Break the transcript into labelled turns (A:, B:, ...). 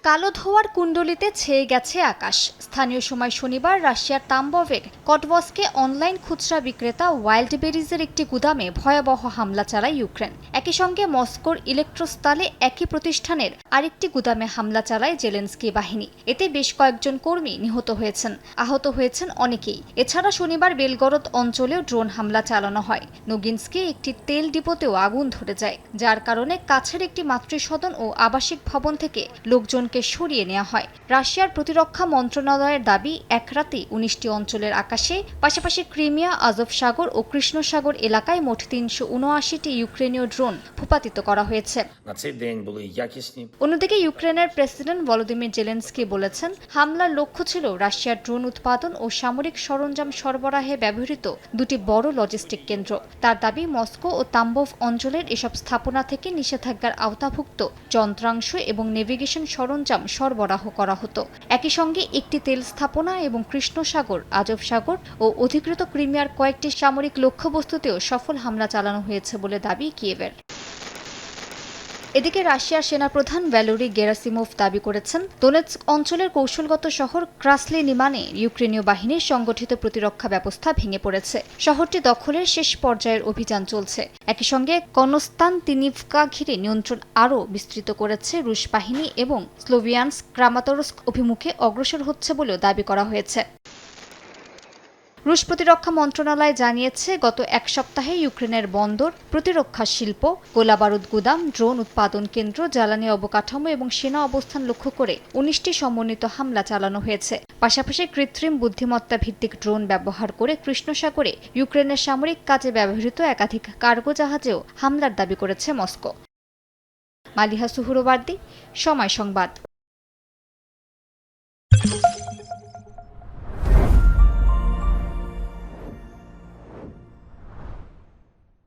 A: কালো ধোঁয়ার কুণ্ডলিতে ছেয়ে গেছে আকাশ। স্থানীয় সময় শনিবার রাশিয়ার তাম্বভের কটভস্কে অনলাইন খুচরা বিক্রেতা ওয়াইল্ডবেরিজের একটি গুদামে ভয়াবহ হামলা চালায় ইউক্রেন। একই সঙ্গে মস্কোর ইলেকট্রোস্তালে একই প্রতিষ্ঠানের আরেকটি গুদামে হামলা চালায় জেলেনস্কি বাহিনী। এতে বেশ কয়েকজন কর্মী নিহত হয়েছেন, আহত হয়েছেন অনেকেই। এছাড়া শনিবার বেলগরদ অঞ্চলেও ড্রোন হামলা চালানো হয়। নোগিন্সকে একটি তেল ডিপোতেও আগুন ধরে যায়, যার কারণে কাছের একটি মাতৃসদন ও আবাসিক ভবন থেকে লোকজন সরিয়ে নেওয়া হয়। রাশিয়ার প্রতিরক্ষা মন্ত্রণালয়ের দাবি, এক রাতে 19টি অঞ্চলের আকাশে, পাশাপাশি ক্রিমিয়া, আজভ সাগর ও কৃষ্ণ সাগর এলাকায় মোট 379টি ইউক্রেনীয় ড্রোন ভূপাতিত করা হয়েছে। অন্যদিকে ইউক্রেনের প্রেসিডেন্ট ভলোদিমির জেলেনস্কি বলেছেন, হামলার লক্ষ্য ছিল রাশিয়ার ড্রোন উৎপাদন ও সামরিক সরঞ্জাম সরবরাহে ব্যবহৃত দুটি বড় লজিস্টিক কেন্দ্র। তার দাবি, মস্কো ও তাম্বভ অঞ্চলের এসব স্থাপনা থেকে নিষেধাজ্ঞার আওতাভুক্ত যন্ত্রাংশ এবং নেভিগেশন সরঞ্জাম সরবরাহ করা হতো। একই সঙ্গে একটি তেল স্থাপনা এবং কৃষ্ণ সাগর, আজভ সাগর ও অধিকৃত ক্রিমিয়ার কয়েকটি সামরিক লক্ষ্যবস্তুতেও সফল হামলা চালানো হয়েছে বলে দাবি কিয়েভের। এদিকে রাশিয়ার সেনাপ্রধান ভ্যালেরি গেরাসিমোভ দাবি করেছেন, দোনেৎস্ক অঞ্চলের কৌশলগত শহর ক্রাসলি নিমানে ইউক্রেনীয় বাহিনীর সংগঠিত প্রতিরক্ষা ব্যবস্থা ভেঙে পড়েছে। শহরটি দখলের শেষ পর্যায়ের অভিযান চলছে। একই সঙ্গে কনস্তান্তিনিভকা ঘিরে নিয়ন্ত্রণ আরও বিস্তৃত করেছে রুশ বাহিনী এবং স্লোভিয়ানস্ক ক্রামাতরস্ক অভিমুখে অগ্রসর হচ্ছে বলেও দাবি করা হয়েছে। রুশ প্রতিরক্ষা মন্ত্রণালয় জানিয়েছে, গত এক সপ্তাহে ইউক্রেনের বন্দর, প্রতিরক্ষা শিল্প, গোলাবারুদ গুদাম, ড্রোন উৎপাদন কেন্দ্র, জ্বালানি অবকাঠামো এবং সেনা অবস্থান লক্ষ্য করে 19টি সমন্বিত হামলা চালানো হয়েছে। পাশাপাশি কৃত্রিম বুদ্ধিমত্তা ভিত্তিক ড্রোন ব্যবহার করে কৃষ্ণ সাগরে ইউক্রেনের সামরিক কাজে ব্যবহৃত একাধিক কার্গো জাহাজেও হামলার দাবি করেছে মস্কো। মালিহা সুহরওয়ার্দী, সময় সংবাদ।